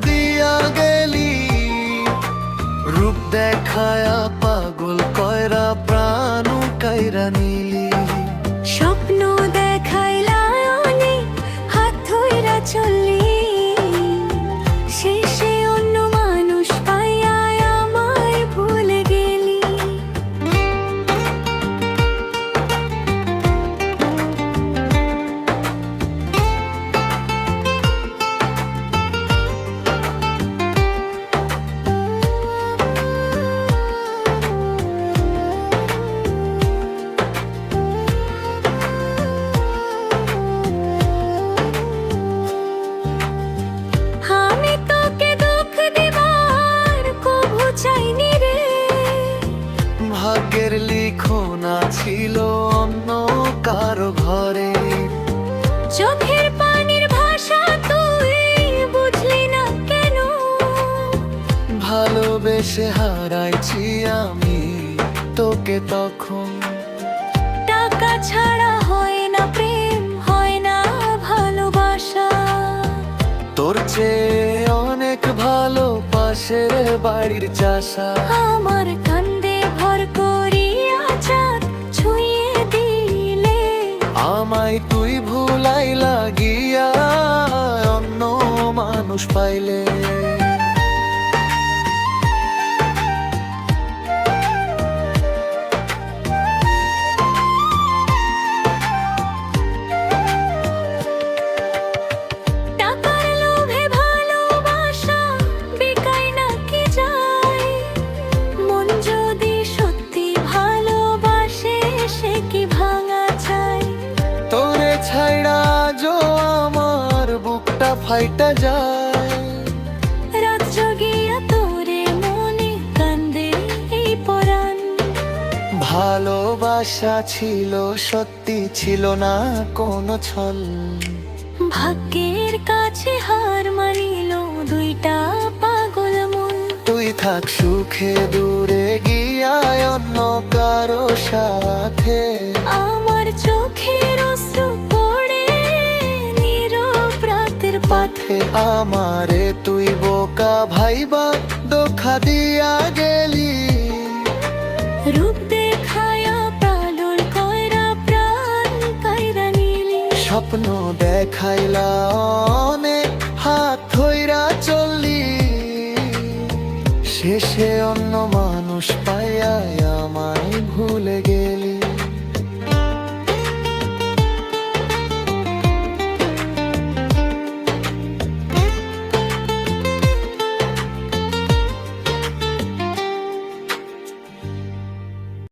দিয়া গেলি, রূপ দেখায়া পাগল কয়রা প্রাণ কাইরা নিলি। স্বপ্ন দেখাইলা অনেক, হাত ধইরা চললি, শেষে অন্য মানুষ পাইয়া আমায় ভুলে গেলি। আমি তোকে দুঃখ দিবার কভু চাইনি রে, ভাগ্যের লিখনা ছিল অন্য কারো ঘরে। চোখের পানির ভাষা তুই বুঝলি না কেন, ভালোবেসে হারাইছি আমি তোকে তখন। টাকা ছাড়া হয় না প্রেম, হয় না ভালোবাসা। তোর চেয়ে অনেক ভালো পাশের বাড়ির চাষা। আমার কান্দে ভর করিয়া চাঁদ ছুঁয়ে দিলে, আমায় তুই ভুলাই লাগিয়া অন্য মানুষ পাইলে। টাকার লোভে ভালোবাসা বেকায় নাকি যায়, মন যদি সত্যি ভালোবাসে সে কি ভাঙা চায়। তোরে ছাইড়া যো আমার বুকটা ফাইটা যায়। রাত জগিয়া তোরে মনে কান্দে এই পরাণ, ভালোবাসা ছিল সত্যি, ছিল না কোনো ছল। ভাগ্যের কাছে হার মানিল দুইটা পাগল মন। তুই থাক সুখে দূরে গিয়া অন্য কারো সাথে। আমার চোখের অশ্রু পড়ে নীরব রাতের পাথে। আমারে তুই বোকা ভাইবা ধোঁকা দিয়া গেলি। রূপ দেখায়া পাগল কয়রা প্রাণ কাইরা নিলি। স্বপ্ন দেখাইলা অনেক, হাত ধইরা চললি, শেষে অন্য মানুষ পাইয়া আমায় ভুলে গেলি।